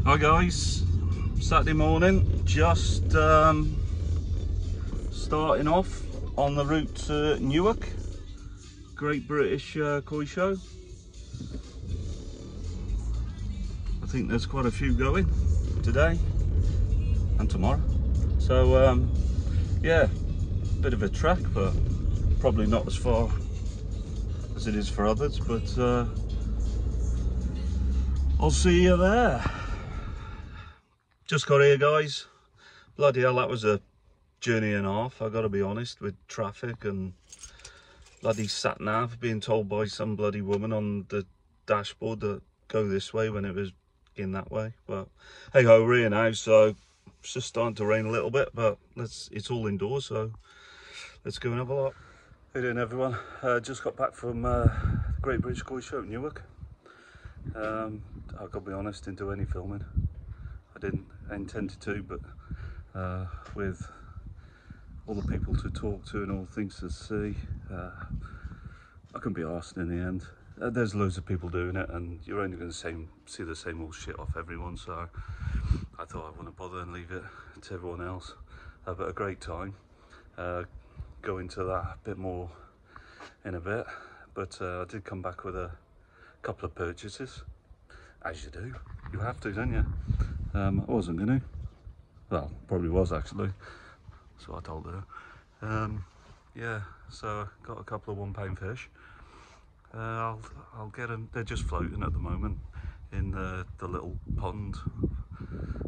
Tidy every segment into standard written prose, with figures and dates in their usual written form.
Hi guys, Saturday morning, just starting off on the route to Newark, Great British Koi Show. I think there's quite a few going today and tomorrow. So yeah, bit of a trek, but probably not as far as it is for others, but I'll see you there. Just got here guys, bloody hell, that was a journey and a half, I gotta be honest, with traffic and bloody sat nav, being told by some bloody woman on the dashboard that go this way when it was in that way. But hey ho, we're here now, so it's just starting to rain a little bit, but it's all indoors, so let's go and have a look. How you doing everyone? Just got back from the Great British Koi Show at Newark. I've got to be honest, didn't do any filming. I didn't intend to, but with all the people to talk to and all things to see, I couldn't be arsed in the end. There's loads of people doing it, and you're only going to see the same old shit off everyone, so I thought I wouldn't bother and leave it to everyone else. But a great time. Go into that a bit more in a bit, but I did come back with a couple of purchases, as you do. You have to, don't you? I wasn't going to. Well, probably was actually. That's what I told her. Yeah, so got a couple of £1 fish. I'll get them. They're just floating at the moment in the little pond,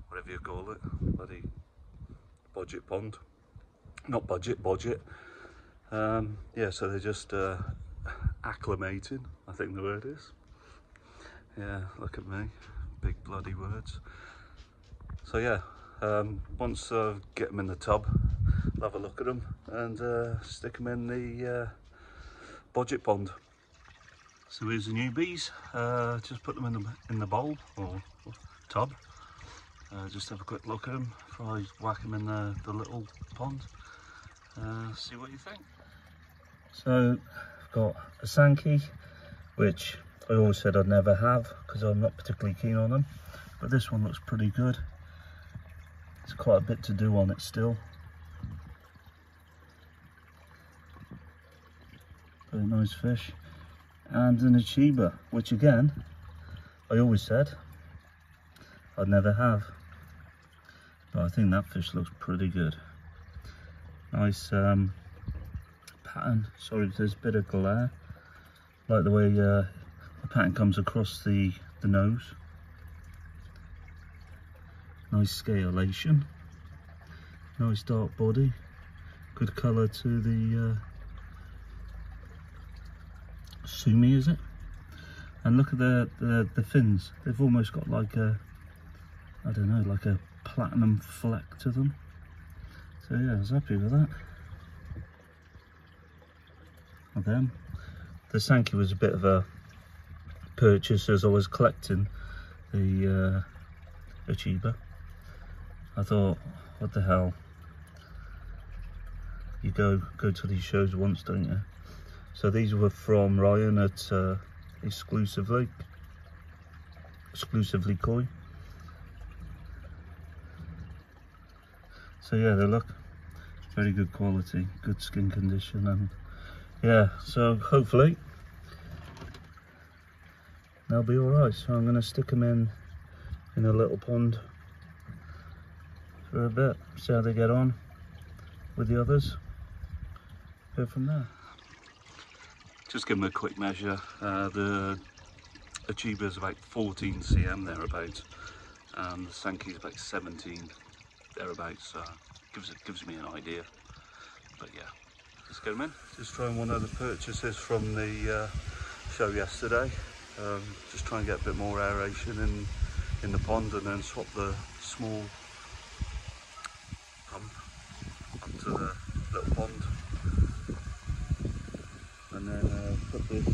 whatever you call it. Bloody budget pond. Not budget, budget. Yeah, so they're just acclimating, I think the word is. Yeah, look at me, big bloody words. So yeah, once I get them in the tub, I'll have a look at them and stick them in the budget pond. So here's the newbies. Just put them in the bowl or tub. Just have a quick look at them before I whack them in the little pond. See what you think. So I've got a Sankey, which I always said I'd never have because I'm not particularly keen on them, but this one looks pretty good. There's quite a bit to do on it still. Very nice fish. And an Achiever, which again, I always said I'd never have. But I think that fish looks pretty good. Nice pattern. Sorry if there's a bit of glare. Like the way the pattern comes across the nose. Nice scalation. Nice dark body. Good colour to the sumi, is it? And look at the fins. They've almost got like a, I don't know, like a platinum fleck to them. So yeah, I was happy with that. And then the Sankey was a bit of a purchase as I was collecting the Achiever. I thought, what the hell? You go to these shows once, don't you? So these were from Ryan at exclusively Koi. So yeah, they look very good quality, good skin condition, and yeah, so hopefully they'll be alright. So I'm going to stick them in a little pond for a bit, see how they get on with the others, go from there. Just give them a quick measure. The Achiever is about 14 cm thereabouts, and the Sankey is about 17 thereabouts, so gives me an idea. But yeah, let's get them in. Just trying one of the purchases from the show yesterday. Just try and get a bit more aeration in the pond, and then swap the small pump onto the little pond, and then put this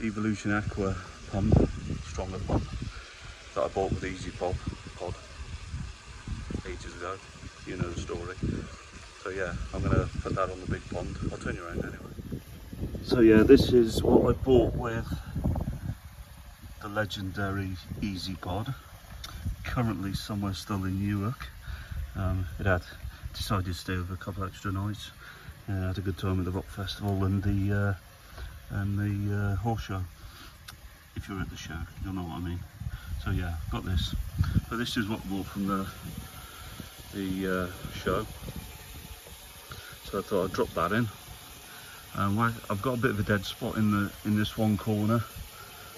Evolution Aqua pump, stronger pump, that I bought with Easy Pod ages ago. You know the story. So yeah, I'm going to put that on the big pond. I'll turn you around anyway. So yeah, this is what I bought with the legendary Easy Pod. currently somewhere still in Newark. It had decided to stay over a couple extra nights. Had a good time at the rock festival and the horse show. If you're at the show, you'll know what I mean. So yeah, got this. But this is what I bought from the show. So I thought I'd drop that in. I've got a bit of a dead spot in this one corner,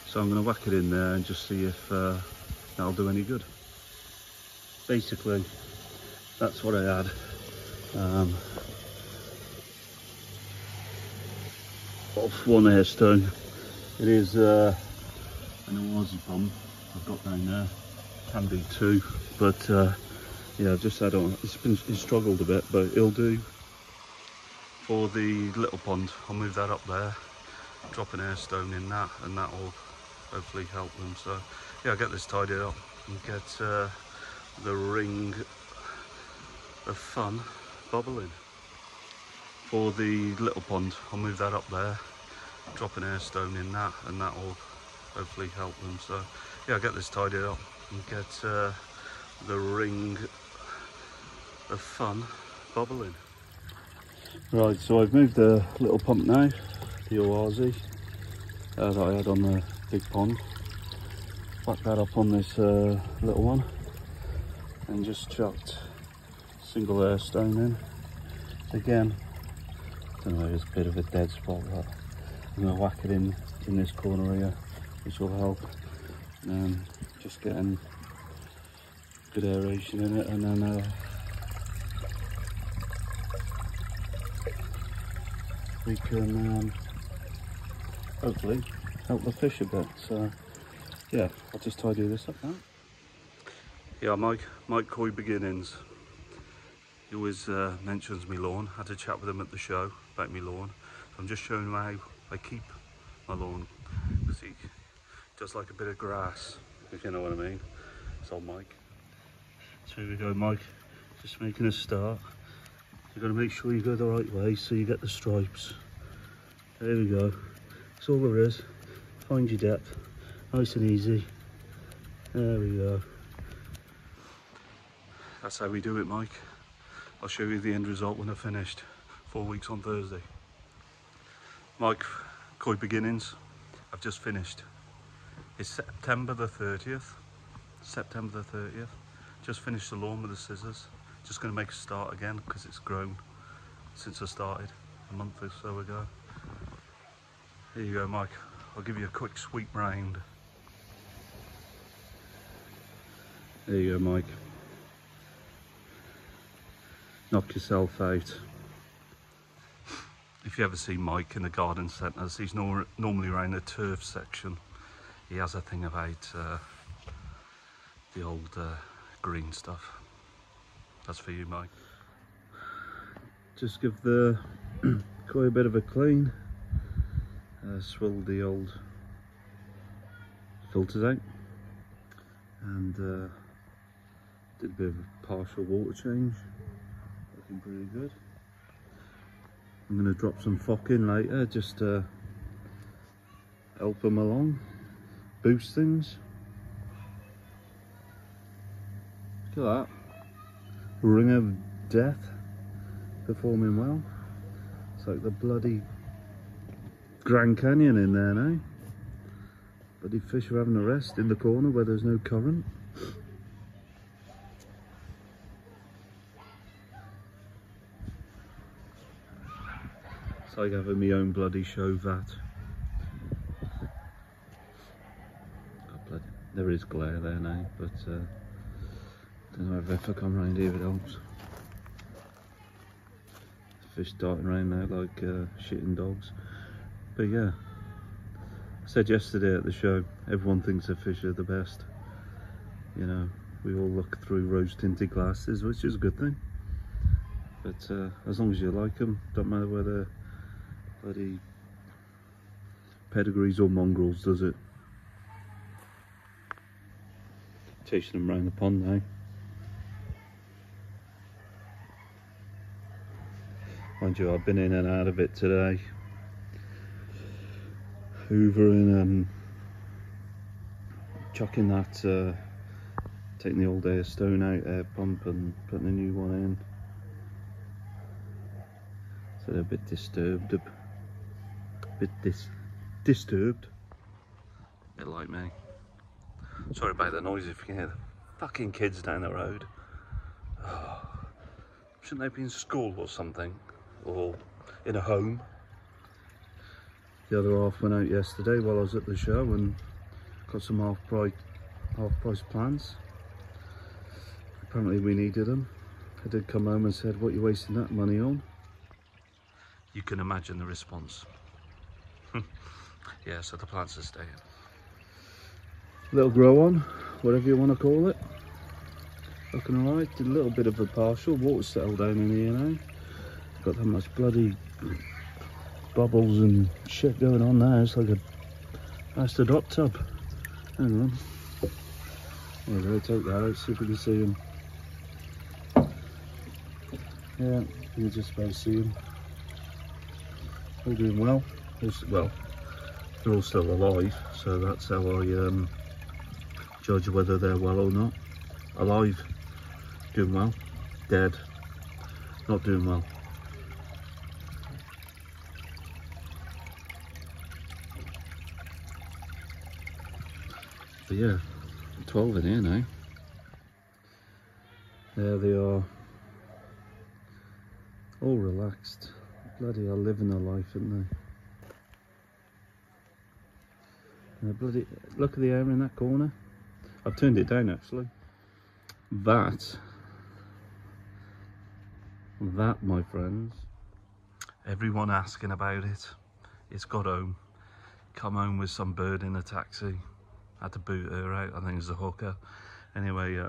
so I'm going to whack it in there and just see if that'll do any good. Basically, that's what I had. Off one airstone. It is an Oasis pump I've got down there. Can do two, but yeah, I've just had on. It's struggled a bit, but it'll do. For the little pond, I'll move that up there, drop an airstone in that, and that will hopefully help them. So yeah, I'll get this tidied up and get the ring of fun bubbling. For the little pond, I'll move that up there, drop an airstone in that, and that will hopefully help them. So yeah, I'll get this tidied up and get the ring of fun bubbling. Right, so I've moved the little pump now, the Oasis that I had on the big pond. Back that up on this little one and just chucked single airstone in. Again, I don't know, there's a bit of a dead spot, but I'm going to whack it in this corner here, which will help. Just getting good aeration in it, and then we can hopefully help the fish a bit. So yeah, I'll just tidy this up now. Yeah, Mike Coy Beginnings. He always mentions me lawn. I had a chat with him at the show about me lawn. So I'm just showing him how I keep my lawn, because he does like a bit of grass, if you know what I mean. It's old Mike. So here we go, Mike, just making a start. You've got to make sure you go the right way so you get the stripes. There we go. That's all there is. Find your depth. Nice and easy. There we go. That's how we do it, Mike. I'll show you the end result when I've finished. 4 weeks on Thursday. Mike Coy Beginnings, I've just finished. It's September the 30th. September the 30th. Just finished the lawn with the scissors. Just going to make a start again because it's grown since I started a month or so ago. Here you go, Mike. I'll give you a quick sweep round. There you go, Mike. Knock yourself out. If you ever see Mike in the garden centres, he's normally around the turf section. He has a thing about the old green stuff. That's for you, Mike. Just give the koi a bit of a clean. Swill the old filters out, and did a bit of a partial water change. Looking pretty good. I'm going to drop some fock in later just to help them along, boost things. Look at that. Ring of death performing well. It's like the bloody Grand Canyon in there now. Bloody fish are having a rest in the corner where there's no current. It's like having my own bloody show vat. There is glare there now, but don't know if I come round here it helps. Fish darting around now like shitting dogs. But yeah, I said yesterday at the show, everyone thinks their fish are the best. You know, we all look through rose-tinted glasses, which is a good thing. But as long as you like them, don't matter whether bloody pedigrees or mongrels, does it? Chasing them around the pond now. Mind you, I've been in and out of it today. Hoovering and chucking that taking the old air stone out, air pump, and putting a new one in. So they're a bit disturbed, disturbed, a bit like me. Sorry about the noise if you can hear the fucking kids down the road. Oh, shouldn't they be in school or something, or in a home? The other half went out yesterday while I was at the show and got some half price plants. Apparently we needed them. I did come home and said, "What are you wasting that money on?" You can imagine the response. Yeah, so the plants are staying. Little grow on, whatever you want to call it. Looking alright. Did a little bit of a partial. Water settled down in here now. Got that much bloody bubbles and shit going on now. It's like a bastard hot tub. Hang on. There we go, take that out, see if we can see them. Yeah, you can just about see them. All doing well. Well, they're all still alive, so that's how I judge whether they're well or not. Alive, doing well. Dead, not doing well. But yeah, 12 in here now. There they are, all relaxed. Bloody hell, living their life, aren't they? Bloody, look at the air in that corner. I've turned it down actually. That, my friends, everyone asking about it. It's got home. Come home with some bird in a taxi. Had to boot her out, I think it's a hooker. Anyway,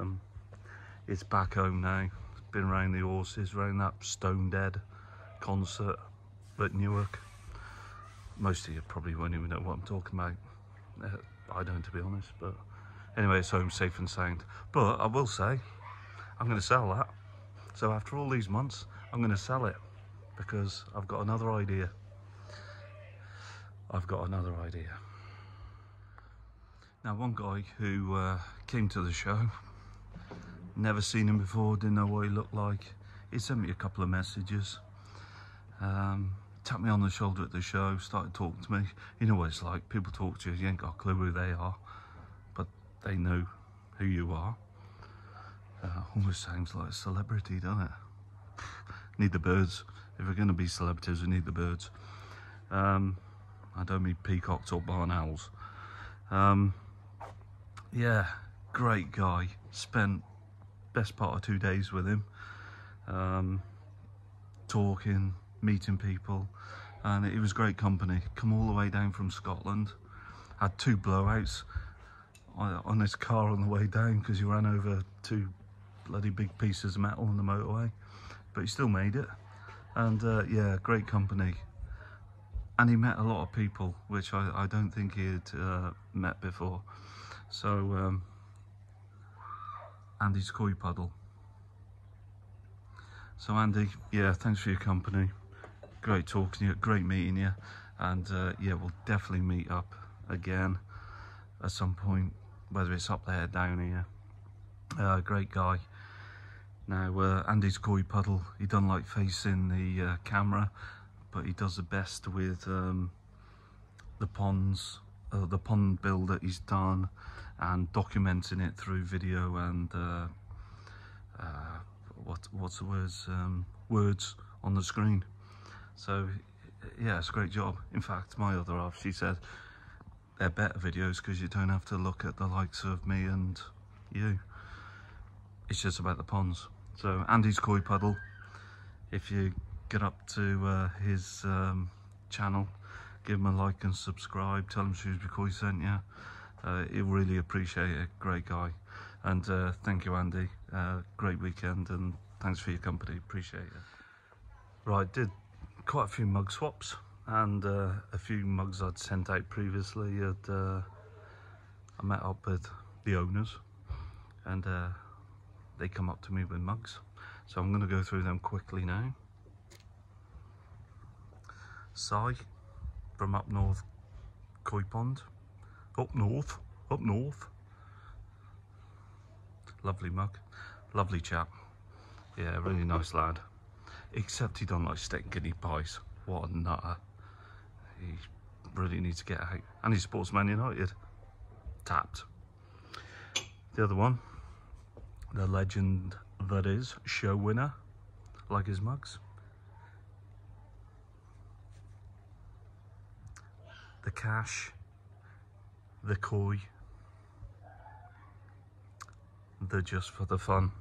it's back home now. It's been around the horses, around that Stone Dead concert at Newark. Most of you probably won't even know what I'm talking about. I don't, to be honest, but anyway, it's home safe and sound. But I will say, I'm going to sell that. So after all these months, I'm going to sell it because I've got another idea. Now, one guy who came to the show, never seen him before, didn't know what he looked like. He sent me a couple of messages, tapped me on the shoulder at the show, started talking to me. You know what it's like, people talk to you, you ain't got a clue who they are, but they know who you are. Almost sounds like a celebrity, doesn't it? Need the birds. If we're going to be celebrities, we need the birds. I don't mean peacocks or barn owls. Yeah, great guy. Spent best part of 2 days with him, talking, meeting people, and it was great company. Come all the way down from Scotland. Had 2 blowouts on his car on the way down because he ran over 2 bloody big pieces of metal on the motorway, but he still made it. And yeah, great company. And he met a lot of people, which I don't think he had met before. So, Andy's Koi Puddle. So Andy, yeah, thanks for your company. Great talking to you, great meeting you. And yeah, we'll definitely meet up again at some point, whether it's up there, down here. Great guy. Now, Andy's Koi Puddle, he doesn't like facing the camera, but he does the best with the ponds, the pond build that he's done, and documenting it through video and what's the words? Words on the screen. So yeah, it's a great job. In fact, my other half, she said they're better videos because you don't have to look at the likes of me and you. It's just about the ponds. So Andy's Koi Puddle, if you get up to his channel, give him a like and subscribe, tell him Shrewsbury Koi sent you. He'll really appreciate it. Great guy. And thank you, Andy. Great weekend, and thanks for your company. Appreciate it. Right, did quite a few mug swaps, and a few mugs I'd sent out previously. I met up with the owners, and they come up to me with mugs. So I'm going to go through them quickly now. Si from up north, Koi Pond. Up north. Lovely mug, lovely chap. Yeah, really nice lad. Except he don't like steak guinea pies. What a nutter. He really needs to get out. And he supports Man United. Tapped. The other one, the legend that is show winner. Like his mugs. The cash, the koi, the just for the fun,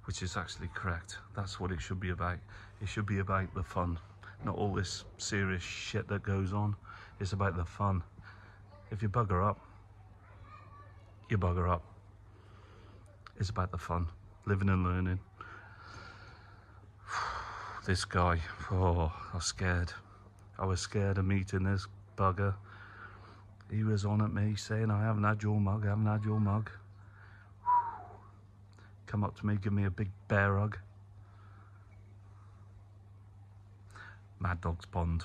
which is actually correct. That's what it should be about. It should be about the fun, not all this serious shit that goes on. It's about the fun. If you bugger up, you bugger up. It's about the fun, living and learning. This guy, oh, I was scared. I was scared of meeting this bugger. He was on at me saying, I haven't had your mug, I haven't had your mug. Come up to me, give me a big bear hug. Mad Dog's Pond.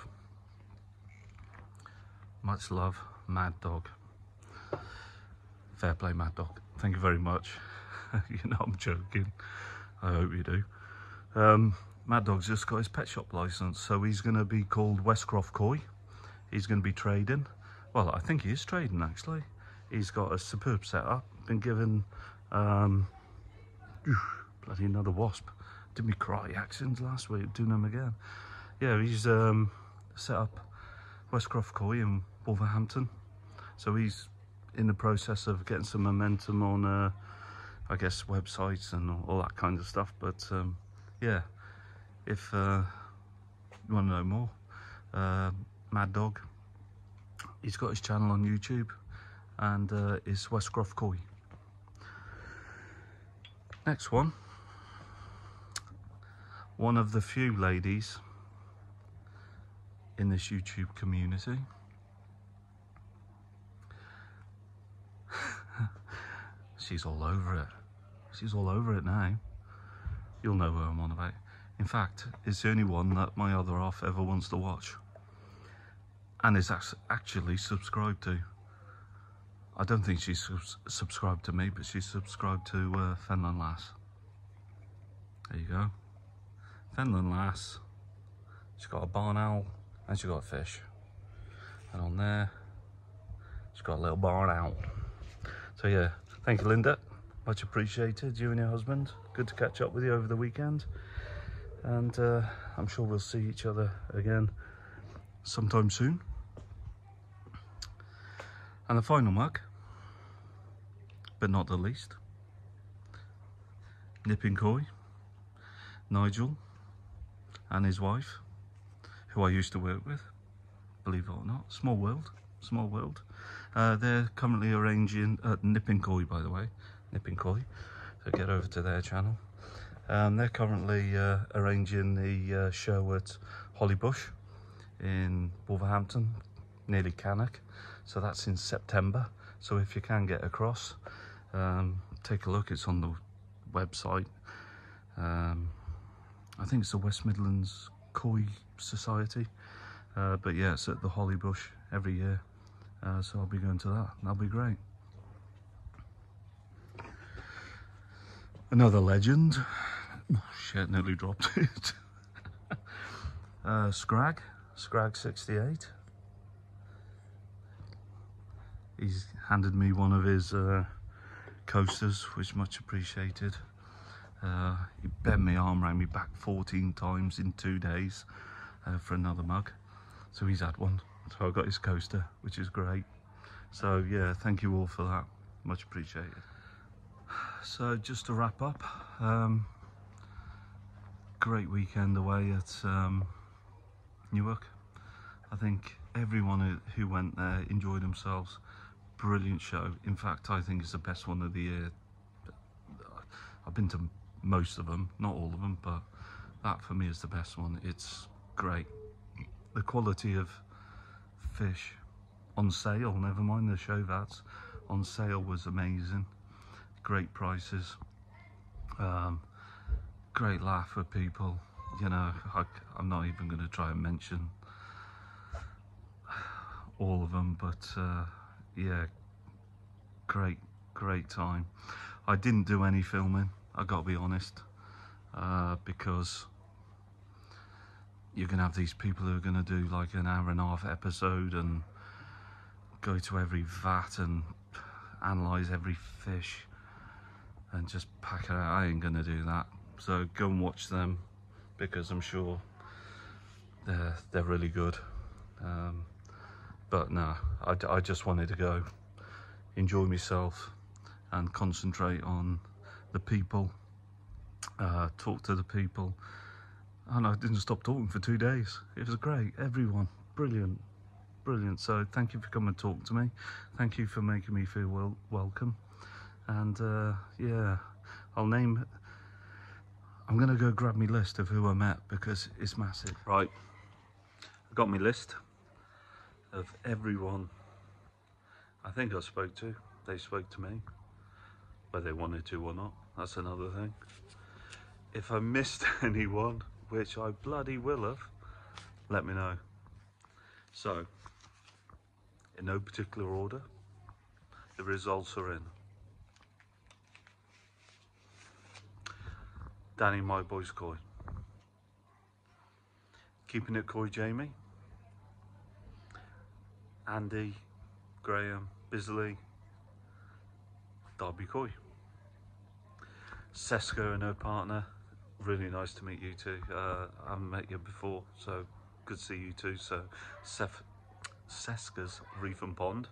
Much love, Mad Dog. Fair play, Mad Dog. Thank you very much. You know I'm joking. I hope you do. Mad Dog's just got his pet shop license, so he's going to be called Westcroft Koi. He's going to be trading. Well, I think he is trading, actually. He's got a superb setup. Been given... bloody another wasp. Did me cry accents last week, doing them again. Yeah, he's set up Westcroft Koi in Wolverhampton. So he's in the process of getting some momentum on, I guess, websites and all that kind of stuff. But yeah, if you want to know more, Mad Dog, he's got his channel on YouTube, and it's Westcroft Koi. Next one of the few ladies in this YouTube community. She's all over it. She's all over it now. You'll know who I'm on about. In fact, it's the only one that my other half ever wants to watch. And is actually subscribed to. I don't think she's subscribed to me, but she's subscribed to Fenland Lass. There you go. Fenland Lass. She's got a barn owl and she's got a fish. And on there, she's got a little barn owl. So yeah, thank you, Linda. Much appreciated, you and your husband. Good to catch up with you over the weekend. And I'm sure we'll see each other again sometime soon. And the final mug, but not the least, Nipping Koi, Nigel and his wife, who I used to work with, believe it or not. Small world, small world. They're currently arranging, Nipping Koi, by the way, Nipping Koi, so get over to their channel. They're currently arranging the show at Hollybush in Wolverhampton, nearly Cannock. So that's in September. So if you can get across, take a look. It's on the website. I think it's the West Midlands Koi Society. But yeah, it's at the Hollybush every year. So I'll be going to that. That'll be great. Another legend. Oh, shit, nearly dropped it. Scrag 68. He's handed me one of his coasters, which much appreciated. He bent my arm around me back 14 times in 2 days for another mug. So he's had one. So I got his coaster, which is great. So yeah, thank you all for that. Much appreciated. So just to wrap up, great weekend away at Newark. I think everyone who went there enjoyed themselves. Brilliant show. In fact, I think it's the best one of the year. I've been to most of them, not all of them, but that for me is the best one. It's great. The quality of fish on sale, never mind the show vats, on sale was amazing. Great prices. Great laugh with people. You know, I'm not even going to try and mention all of them, but yeah, great time. I didn't do any filming, I gotta be honest, because you're gonna have these people who are gonna do like an hour and a half episode and go to every vat and analyze every fish and just pack it out. I ain't gonna do that. So go and watch them, because I'm sure they're really good. But no, I just wanted to go enjoy myself and concentrate on the people, talk to the people. And I didn't stop talking for 2 days. It was great. Everyone, brilliant. So thank you for coming and talking to me. Thank you for making me feel welcome. And yeah, I'm gonna go grab my list of who I met, because it's massive. Right, I got my list of everyone I think I spoke to. They spoke to me, whether they wanted to or not, that's another thing. If I missed anyone, which I bloody will have, let me know. So, in no particular order, the results are in. Danny My Boys Koi. Keeping It Koi Jamie. Andy, Graham, Bisley, Derby Koi. Seska and her partner, really nice to meet you two. I haven't met you before, so good to see you two. So Seska's Reef and Pond.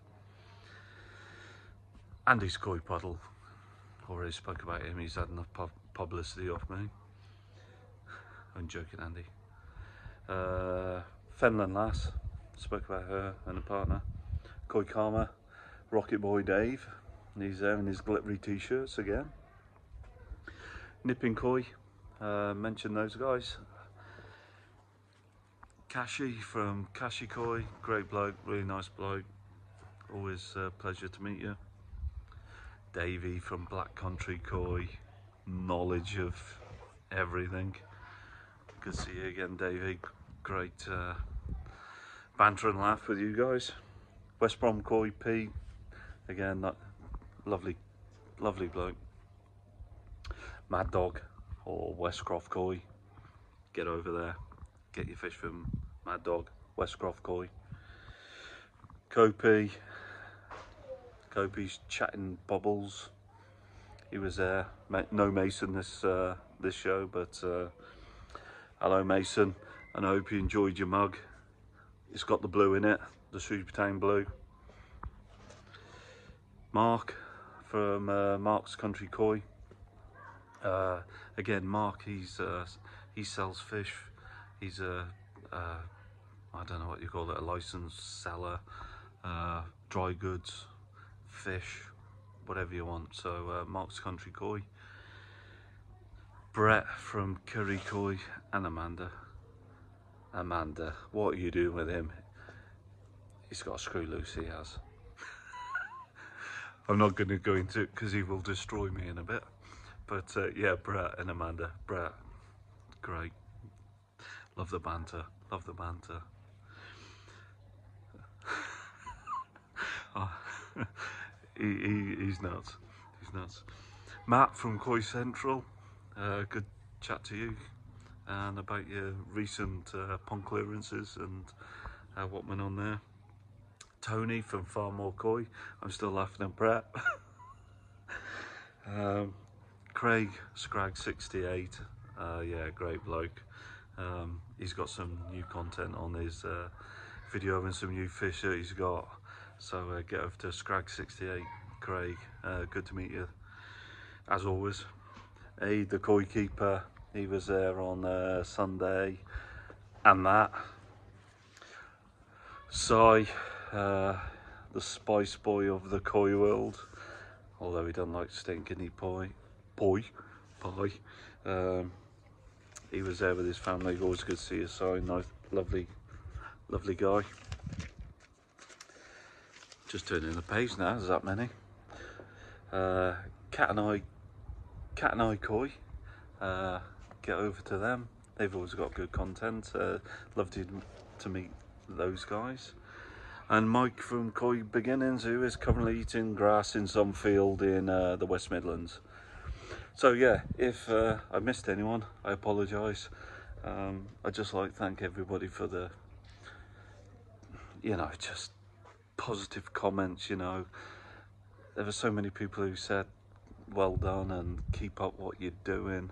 Andy's Koi Puddle, already spoke about him, he's had enough publicity off me. I'm joking, Andy. Fenland Lass, spoke about her and her partner. Koi Karma, Rocket Boy Dave, and he's there in his glittery t-shirts again. Nipping Koi, mentioned those guys. Kashi from Kashi Koi, great bloke, really nice bloke. Always a pleasure to meet you. Davey from Black Country Koi, knowledge of everything. Good to see you again, Davey. Great banter and laugh with you guys. West Brom Koi P, again, that lovely bloke. Mad Dog or Westcroft Koi, get over there, get your fish from Mad Dog, Westcroft Koi. Kopi, Kopi's chatting bubbles. He was there. No Mason this show, but hello Mason, and I hope you enjoyed your mug. It's got the blue in it, the Shrewsbury blue. Mark from Mark's Country Koi. Again, Mark, he sells fish. He's a I don't know what you call it, a licensed seller, dry goods, fish, whatever you want. So Mark's Country Koi. Brett from Curry Koi, and Amanda, what are you doing with him? He's got a screw loose, he has. I'm not going to go into it because he will destroy me in a bit. But yeah, Brett and Amanda. Brett, great. Love the banter, love the banter. Oh, he's nuts, he's nuts. Matt from Koi Central, good chat to you and about your recent pond clearances and what went on there. Tony from Far More Koi, I'm still laughing at Brett. Craig Scrag 68, yeah, great bloke. He's got some new content on his video and some new fish that he's got. So get over to Scrag 68, Craig. Good to meet you, as always. Aid, the Koi Keeper, he was there on Sunday, and that. Sai, the spice boy of the Koi world, although he doesn't like stinking pie. He was there with his family. Always good to see you, Sai. Nice, lovely guy. Just turning the page now. There's that many. Cat and I Koi. Get over to them. They've always got good content. Love to meet those guys. And Mike from Koi Beginnings, who is currently eating grass in some field in the West Midlands. So yeah, if I missed anyone, I apologise. I'd just like to thank everybody for the, you know, just positive comments. You know, there were so many people who said well done and keep up what you're doing,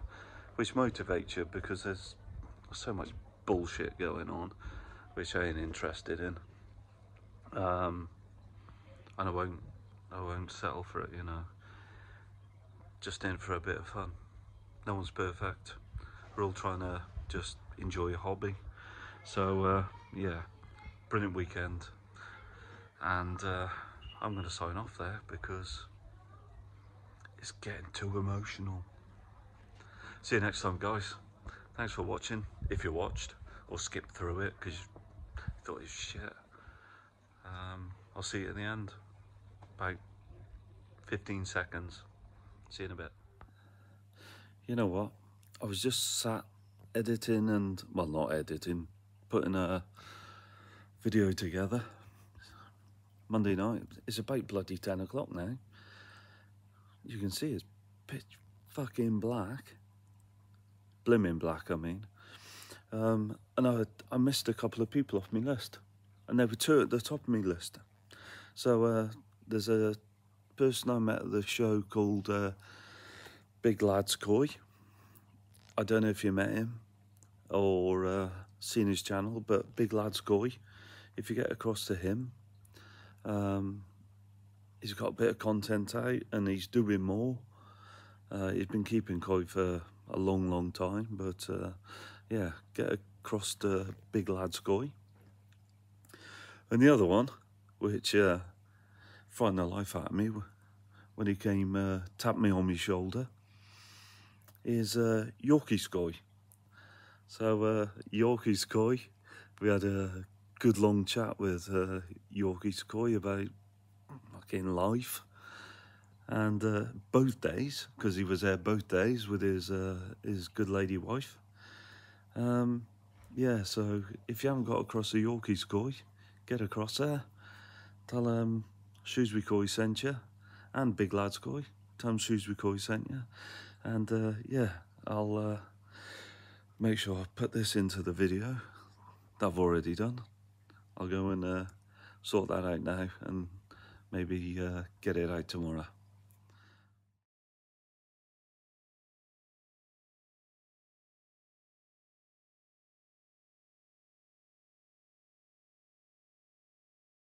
which motivates you, because there's so much bullshit going on which I ain't interested in, and I won't settle for it, you know. Just in for a bit of fun. No one's perfect. We're all trying to just enjoy a hobby. So yeah, brilliant weekend, and I'm going to sign off there because it's getting too emotional. See you next time, guys. Thanks for watching, if you watched or skipped through it because you thought it was shit. I'll see you at the end, about 15 seconds. See you in a bit. You know what? I was just sat editing and, well, not editing, putting a video together. Monday night. It's about bloody 10 o'clock now. You can see it's pitch fucking black. Blimmin' black, I mean. And I missed a couple of people off my list. And there were two at the top of my list. So there's a person I met at the show called Big Lad's Koi. I don't know if you met him or seen his channel, but Big Lad's Koi, if you get across to him, he's got a bit of content out and he's doing more. He's been keeping koi for a long time, but yeah, get across to Big Lad's Koi. And the other one, which frightened the life out of me when he came, tapped me on my shoulder, is Yorkie's Koi. So Yorkie's Koi, we had a good long chat with Yorkie's Koi about fucking life, and both days, because he was there both days with his good lady wife. Yeah, so if you haven't got across to Yorkie's Koi, get across there. Tell Shrewsbury Koi sent you, and Big Lad's Koi. Tell them Shrewsbury Koi sent you, and yeah, I'll make sure I put this into the video that I've already done. I'll go and sort that out now and maybe get it out tomorrow.